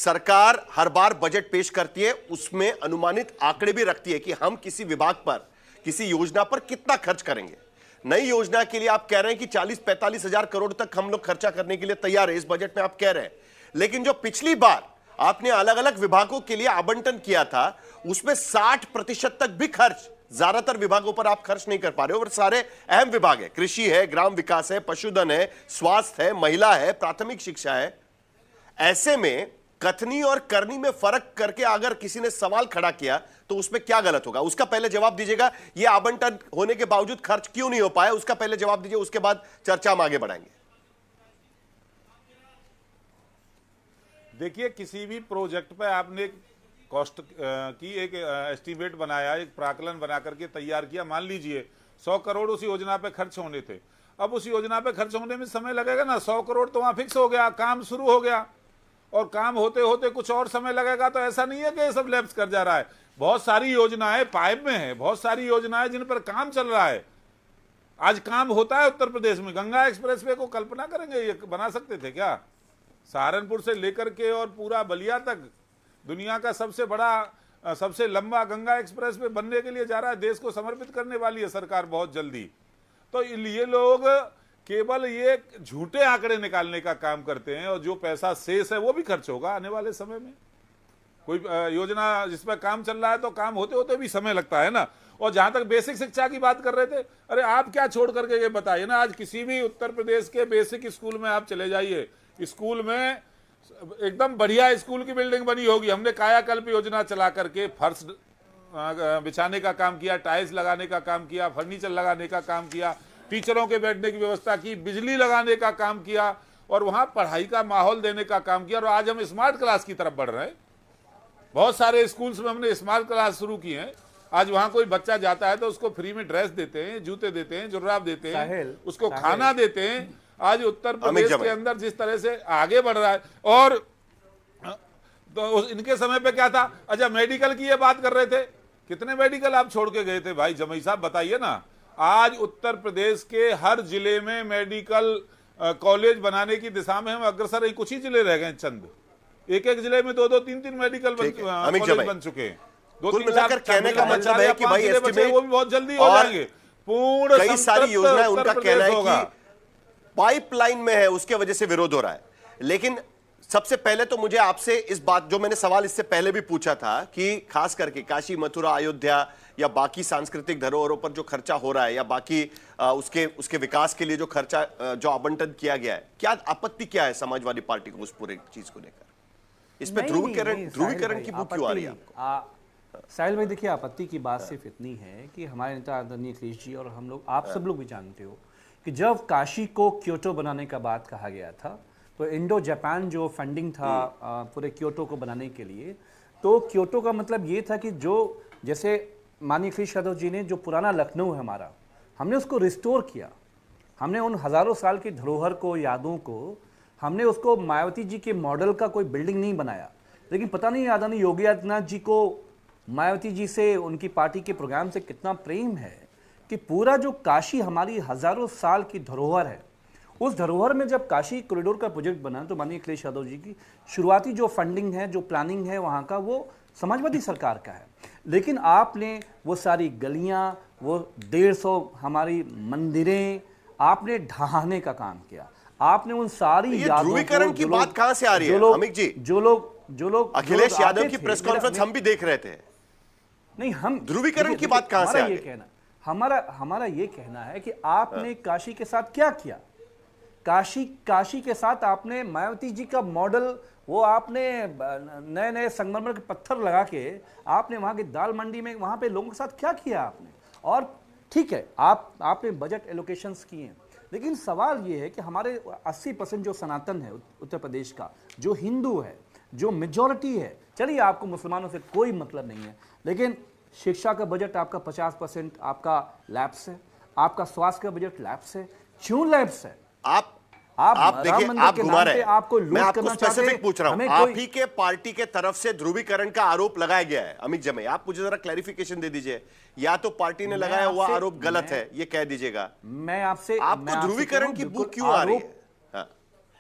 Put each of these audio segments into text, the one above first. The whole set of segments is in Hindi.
सरकार हर बार बजट पेश करती है, उसमें अनुमानित आंकड़े भी रखती है कि हम किसी विभाग पर, किसी योजना पर कितना खर्च करेंगे। नई योजना के लिए आप कह रहे हैं कि 40-45 हजार करोड़ तक हम लोग खर्चा करने के लिए तैयार है, इस बजट में आप कह रहे हैं। लेकिन जो पिछली बार आपने अलग अलग विभागों के लिए आवंटन किया था, उसमें 60% तक भी खर्च ज्यादातर विभागों पर आप खर्च नहीं कर पा रहे हो। और सारे अहम विभाग है, कृषि है, ग्राम विकास है, पशुधन है, स्वास्थ्य है, महिला है, प्राथमिक शिक्षा है। ऐसे में कथनी और करनी में फर्क करके अगर किसी ने सवाल खड़ा किया तो उसमें क्या गलत होगा, उसका पहले जवाब दीजिएगा। यह आवंटन होने के बावजूद खर्च क्यों नहीं हो पाया, उसका पहले जवाब दीजिए, उसके बाद चर्चा हम आगे बढ़ाएंगे। देखिए, किसी भी प्रोजेक्ट पे आपने कॉस्ट की एक एस्टीमेट बनाया, एक प्राकलन बना करके तैयार किया। मान लीजिए 100 करोड़ उस योजना पे खर्च होने थे। अब उस योजना पे खर्च होने में समय लगेगा ना, 100 करोड़ तो वहां फिक्स हो गया, काम शुरू हो गया, और काम होते होते कुछ और समय लगेगा। तो ऐसा नहीं है कि ये सब लैप्स कर जा रहा है। बहुत सारी योजनाएं पाइप में है, बहुत सारी योजनाएं जिन पर काम चल रहा है। आज काम होता है उत्तर प्रदेश में। गंगा एक्सप्रेसवे को कल्पना करेंगे ये बना सकते थे क्या? सहारनपुर से लेकर के और पूरा बलिया तक दुनिया का सबसे बड़ा, सबसे लंबा गंगा एक्सप्रेसवे बनने के लिए जा रहा है। देश को समर्पित करने वाली है सरकार बहुत जल्दी। तो ये लोग केवल ये झूठे आंकड़े निकालने का काम करते हैं, और जो पैसा शेष है वो भी खर्च होगा आने वाले समय में। कोई योजना जिस पर काम चल रहा है तो काम होते होते भी समय लगता है ना। और जहां तक बेसिक शिक्षा की बात कर रहे थे, अरे आप क्या छोड़ करके ये बताइए ना, आज किसी भी उत्तर प्रदेश के बेसिक स्कूल में आप चले जाइए, स्कूल में एकदम बढ़िया स्कूल की बिल्डिंग बनी होगी। हमने कायाकल्प योजना चला करके फर्श बिछाने का काम किया, टाइल्स लगाने का काम किया, फर्नीचर लगाने का काम किया, टीचरों के बैठने की व्यवस्था की, बिजली लगाने का काम किया, और वहां पढ़ाई का माहौल देने का काम किया। और आज हम स्मार्ट क्लास की तरफ बढ़ रहे हैं। बहुत सारे स्कूल्स में हमने स्मार्ट क्लास शुरू की हैं। आज वहां कोई बच्चा जाता है तो उसको फ्री में ड्रेस देते हैं, जूते देते हैं, जुर्राब देते हैं, उसको खाना देते हैं। आज उत्तर प्रदेश के अंदर जिस तरह से आगे बढ़ रहा है, और तो इनके समय पे क्या था? अच्छा, मेडिकल की ये बात कर रहे थे, कितने मेडिकल आप छोड़ के गए थे भाई जमई साहब, बताइए ना। आज उत्तर प्रदेश के हर जिले में मेडिकल कॉलेज बनाने की दिशा में हम अग्रसर हैं। कुछ ही जिले रह गए, चंद एक एक जिले में 2-2, 3-3 मेडिकल कॉलेज बन चुके हैं। 2-3 कहने का मतलब है कि भाई एस्टीमेट वो भी बहुत जल्दी हो जाएंगे। पूर्ण कई सारी योजनाएं, उनका कहना है कि पाइपलाइन में है, उसके वजह से विरोध हो रहा है। लेकिन सबसे पहले तो मुझे आपसे इस बात, जो मैंने सवाल इससे पहले भी पूछा था, कि खास करके काशी, मथुरा, अयोध्या या बाकी सांस्कृतिक धरोहरों पर जो खर्चा हो रहा है, या बाकी उसके विकास के लिए जो खर्चा, जो आवंटन किया गया है, क्या आपत्ति क्या है समाजवादी पार्टी को उस पूरे चीज को लेकर? इस पे ध्रुवीकरण की बुक क्यों आ रही है आपको? साहिल भाई, देखिए, आपत्ति की बात सिर्फ इतनी है कि हमारे नेता आदरणीय अखिलेश जी और हम लोग, आप सब लोग भी जानते हो कि जब काशी को क्योटो बनाने का बात कहा गया था, तो इंडो जापान जो फंडिंग था पूरे क्योटो को बनाने के लिए, तो क्योटो का मतलब ये था कि जो, जैसे माननीय अखिलेश यादव जी ने जो पुराना लखनऊ है हमारा, हमने उसको रिस्टोर किया। हमने उन हजारों साल की धरोहर को, यादों को, हमने उसको मायावती जी के मॉडल का कोई बिल्डिंग नहीं बनाया। लेकिन पता नहीं आदरणीय योगी आदित्यनाथ जी को मायावती जी से, उनकी पार्टी के प्रोग्राम से कितना प्रेम है कि पूरा जो काशी हमारी हजारों साल की धरोहर है, उस धरोहर में जब काशी कॉरिडोर का प्रोजेक्ट बना, तो माननीय अखिलेश यादव जी की शुरुआती जो फंडिंग है, जो प्लानिंग है वहाँ का, वो समाजवादी सरकार का है। लेकिन आपने वो सारी गलियाँ, वो 150 हमारी मंदिरें आपने ढहाने का काम किया। आपने उन सारी यादों, ध्रुवीकरण की बात कहां से आ रही है अमित जी? जो लोग अखिलेश यादव की प्रेस कॉन्फ्रेंस हम भी देख रहे थे। नहीं, हम ध्रुवीकरण की बात कहां से आ रही है? हमारा ये कहना है कि आपने काशी के साथ क्या किया। काशी के साथ आपने मायावती जी का मॉडल, वो आपने नए नए संगमरमर के पत्थर लगा के आपने वहां की दाल मंडी में, वहां पे लोगों के साथ क्या किया आपने। और ठीक है, आपने बजट एलोकेशंस किए हैं, लेकिन सवाल ये है कि हमारे 80% जो सनातन है उत्तर प्रदेश का, जो हिंदू है, जो मेजॉरिटी है, चलिए आपको मुसलमानों से कोई मतलब नहीं है, लेकिन शिक्षा का बजट आपका 50% आपका लैप्स है, आपका स्वास्थ्य का बजट लैप्स है। क्यों लैप्स है? आप देखिए, आप घुमा रहे हैं। आपको मैं आपको स्पेसिफिक पूछ रहा हूं, आप ही के पार्टी के तरफ से ध्रुवीकरण का आरोप लगाया गया है। अमित जमे, आप मुझे जरा क्लैरिफिकेशन दे दीजिए, या तो पार्टी ने लगाया हुआ आरोप गलत है, ये कह दीजिएगा। मैं आपसे, आपको ध्रुवीकरण की बुक क्यों आ रही है?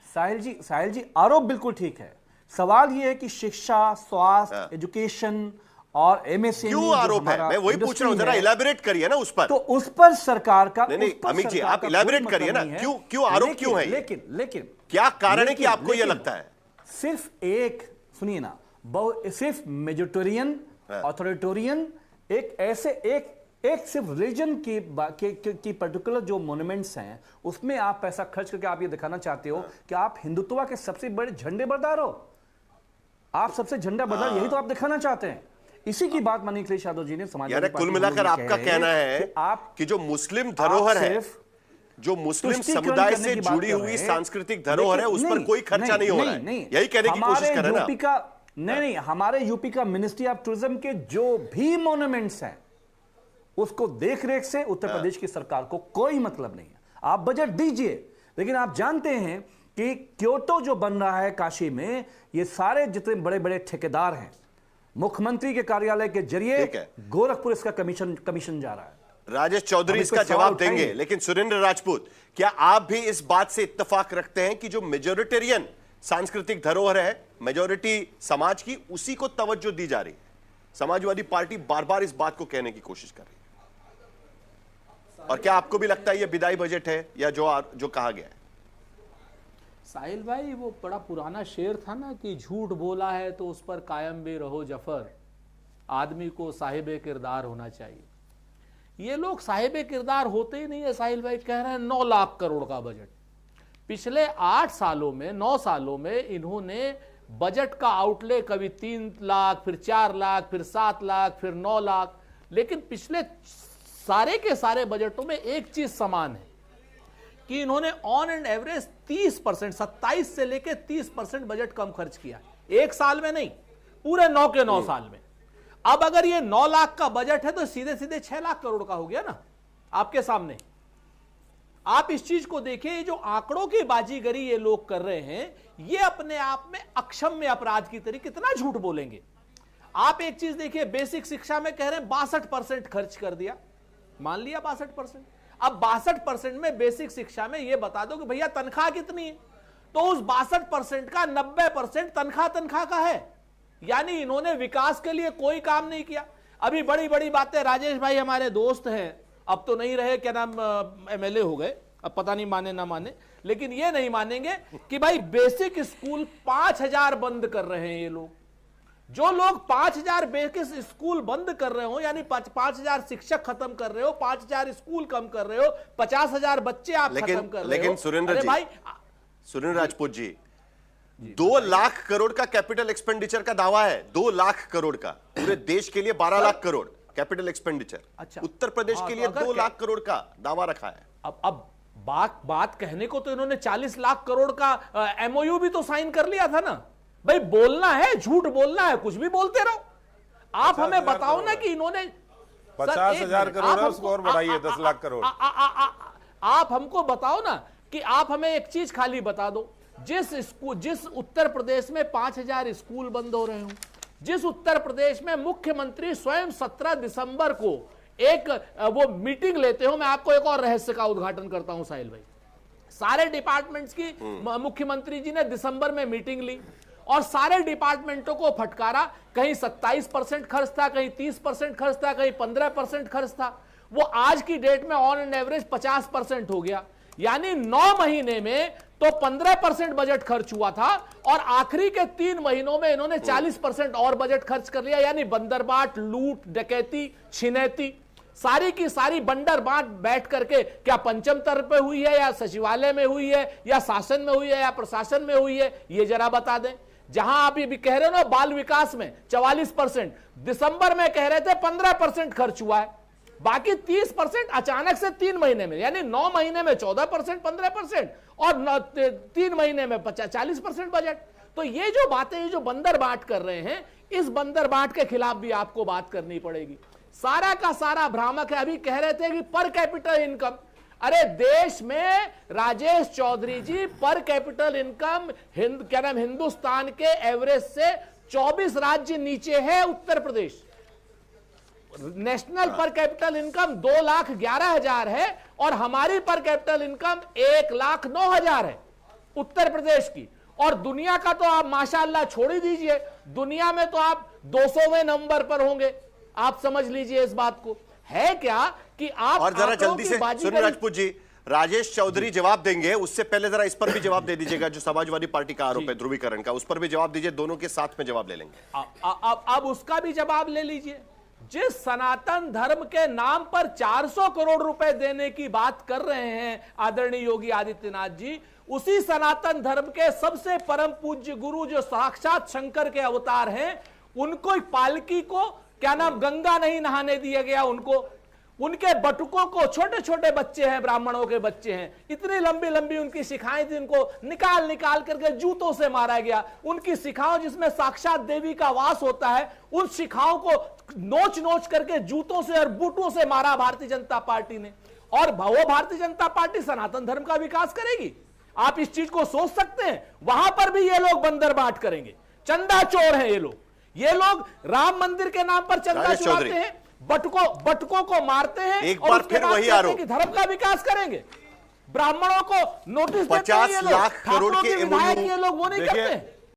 साहिल जी, आरोप बिल्कुल ठीक है। सवाल ये है कि शिक्षा, स्वास्थ्य, एजुकेशन और एमएसएमई क्यों आरोप है? मैं वही पूछ रहा हूं, जरा इलैबोरेट करिए ना उस पर। तो उस पर सरकार का नहीं अमित जी, आप इलैबोरेट करिए ना, क्यों आरोप क्यों है? लेकिन क्या कारण है कि आपको यह लगता है? सिर्फ एक सुनिए ना, सिर्फ मेजोरिटेरियन, ऑथोरिटेरियन, एक ऐसे एक सिर्फ रिलीजन की पर्टिकुलर जो मोन्यूमेंट्स हैं उसमें आप पैसा खर्च करके आप ये दिखाना चाहते हो कि आप हिंदुत्व के सबसे बड़े झंडे बरदार हो, आप सबसे झंडा बरदार, यही तो आप दिखाना चाहते हैं। इसी की बात माननीय अखिलेश यादव जी ने यानी कुल मिलाकर आपका कहना है कि जो मुस्लिम धरोहर है, जो मुस्लिम समुदाय से जुड़ी हुई सांस्कृतिक धरोहर है, उस पर कोई खर्चा नहीं हो रहा है, यही कहने की कोशिश कर रहे हैं ना? नहीं, हमारे यूपी का मिनिस्ट्री ऑफ टूरिज्म के जो भी मॉन्यूमेंट्स हैं उसको देख रेख से उत्तर प्रदेश की सरकार को कोई मतलब नहीं है। आप बजट दीजिए, लेकिन आप जानते हैं कि क्योटो जो बन रहा है काशी में, ये सारे जितने बड़े बड़े ठेकेदार हैं, मुख्यमंत्री के कार्यालय के जरिए गोरखपुर इसका कमीशन जा रहा है। राजेश चौधरी इसका जवाब देंगे, लेकिन सुरेंद्र राजपूत, क्या आप भी इस बात से इत्तेफाक रखते हैं कि जो मेजोरिटेरियन सांस्कृतिक धरोहर है, मेजोरिटी समाज की, उसी को तवज्जो दी जा रही है? समाजवादी पार्टी बार बार इस बात को कहने की कोशिश कर रही है। और क्या आपको भी लगता है यह विदाई बजट है या जो कहा गया है? साहिल भाई, वो बड़ा पुराना शेर था ना कि झूठ बोला है तो उस पर कायम भी रहो जफर, आदमी को साहिबे किरदार होना चाहिए। ये लोग साहिबे किरदार होते ही नहीं है साहिल भाई। कह रहे हैं 9 लाख करोड़ का बजट। पिछले 8 सालों में, 9 सालों में इन्होंने बजट का आउटले कभी 3 लाख, फिर 4 लाख, फिर 7 लाख, फिर 9 लाख, लेकिन पिछले सारे के सारे बजटों में एक चीज समान है कि इन्होंने ऑन एंड एवरेज 30%, 27 से लेकर 30% बजट कम खर्च किया। एक साल में नहीं, पूरे 9 के 9 साल में। अब अगर ये 9 लाख का बजट है तो सीधे सीधे 6 लाख करोड़ का हो गया ना आपके सामने। आप इस चीज को देखिए, ये जो आंकड़ों की बाजीगरी ये लोग कर रहे हैं, ये अपने आप में अक्षम्य अपराध की तरह कितना झूठ बोलेंगे। आप एक चीज देखिए, बेसिक शिक्षा में कह रहे हैं 62% खर्च कर दिया, मान लिया 62%। अब 62% में बेसिक शिक्षा में यह बता दो कि भैया तनख्वाह कितनी है, तो उस 62% का 90% तनख्वाह का है। यानी इन्होंने विकास के लिए कोई काम नहीं किया। अभी बड़ी बड़ी बातें, राजेश भाई हमारे दोस्त हैं, अब तो नहीं रहे, क्या नाम, एमएलए हो गए, अब पता नहीं माने ना माने, लेकिन ये नहीं मानेंगे कि भाई बेसिक स्कूल 5000 बंद कर रहे हैं ये लोग। जो लोग 5000 बेसिक स्कूल बंद कर रहे हो, यानी 5000 शिक्षक खत्म कर रहे हो, 5000 स्कूल कम कर रहे हो, 50,000 बच्चे आप खत्म कर रहे हो। लेकिन सुरेंद्र राजपूत जी, 2 लाख करोड़ का कैपिटल एक्सपेंडिचर का दावा है, 2 लाख करोड़ का, पूरे देश के लिए 12 लाख करोड़ कैपिटल एक्सपेंडिचर। अच्छा, उत्तर प्रदेश के लिए 2 लाख करोड़ का दावा रखा है। अब बात कहने को तो इन्होंने 40 लाख करोड़ का एमओयू भी तो साइन कर लिया था ना भाई। बोलना है, झूठ बोलना है, कुछ भी बोलते रहो। आप हमें बताओ ना कि इन्होंने 50,000 करोड़ है, उसको और बढ़ाइए 10 लाख करोड़। आप हमको बताओ ना कि आप हमें एक चीज खाली बता दो, जिस उत्तर प्रदेश में 5000 स्कूल बंद हो रहे हो, जिस उत्तर प्रदेश में मुख्यमंत्री स्वयं 17 दिसंबर को एक वो मीटिंग लेते हो। मैं आपको एक और रहस्य का उद्घाटन करता हूं साहिल भाई। सारे डिपार्टमेंट्स की मुख्यमंत्री जी ने दिसंबर में मीटिंग ली और सारे डिपार्टमेंटों को फटकारा। कहीं 27% खर्च था, कहीं 30% खर्च था, कहीं 15% खर्च था। वो आज की डेट में ऑन एंड एवरेज 50% हो गया। यानी 9 महीने में तो 15% बजट खर्च हुआ था और आखिरी के 3 महीनों में इन्होंने 40% और बजट खर्च कर लिया। यानी बंदरबाट, लूट, डकैती, छिनैती, सारी की सारी बंदर बाट बैठ करके, क्या पंचम स्तर पे हुई है, या सचिवालय में हुई है, या शासन में हुई है, या प्रशासन में हुई है, ये जरा बता दें। जहां आप ये भी कह रहे हो ना बाल विकास में 44%, दिसंबर में कह रहे थे 15% खर्च हुआ है, बाकी 30% अचानक से 3 महीने में, यानी 9 महीने में 14%, 15% और 3 महीने में 40% बजट। तो ये जो बातें, ये जो बंदर बाट कर रहे हैं, इस बंदर बाट के खिलाफ भी आपको बात करनी पड़ेगी। सारा का सारा भ्रामक है। अभी कह रहे थे कि पर कैपिटल इनकम, अरे देश में राजेश चौधरी जी पर कैपिटल इनकम क्या नाम, हिंदुस्तान के एवरेज से 24 राज्य नीचे है उत्तर प्रदेश। नेशनल पर कैपिटल इनकम 2,11,000 है और हमारी पर कैपिटल इनकम 1,09,000 है उत्तर प्रदेश की। और दुनिया का तो आप माशाअल्लाह छोड़ ही दीजिए, दुनिया में तो आप 200वें नंबर पर होंगे। आप समझ लीजिए इस बात को। है क्या कि आप और जरा जल्दी से सुनिए राजपूत जी, राजेश चौधरी जवाब देंगे, उससे पहले जरा इस पर भी जवाब दे दीजिएगा जो समाजवादी पार्टी का आरोप है ध्रुवीकरण का, उस पर भी जवाब दीजिए। दोनों के साथ में जवाब ले लेंगे। अब उसका भी जवाब ले लीजिए। जिस सनातन धर्म के नाम पर 400 करोड़ रुपए देने की बात कर रहे हैं आदरणीय योगी आदित्यनाथ जी, उसी सनातन धर्म के सबसे परम पूज्य गुरु जो साक्षात शंकर के अवतार हैं, उनको पालकी को क्या नाम गंगा नहीं नहाने दिया गया। उनके बटुकों को, छोटे छोटे बच्चे हैं, ब्राह्मणों के बच्चे हैं, इतनी लंबी लंबी उनकी शिखाएं थी, उनको निकाल निकाल करके जूतों से मारा गया। उनकी शिखाओं जिसमें साक्षात देवी का वास होता है, उन शिखाओं को नोच नोच करके जूतों से और बूटों से मारा भारतीय जनता पार्टी ने। और वो भारतीय जनता पार्टी सनातन धर्म का विकास करेगी? आप इस चीज को सोच सकते हैं? वहां पर भी ये लोग बंदर बाट करेंगे। चंदा चोर हैं ये लोग राम मंदिर के नाम पर चंदा चुराते हैं, बटुकों को मारते हैं, एक बार फिर वही आरोप कि धर्म का विकास करेंगे। ब्राह्मणों को नोटिस 50 लाख करोड़ के विधायक ये लोग वो नहीं करते हैं।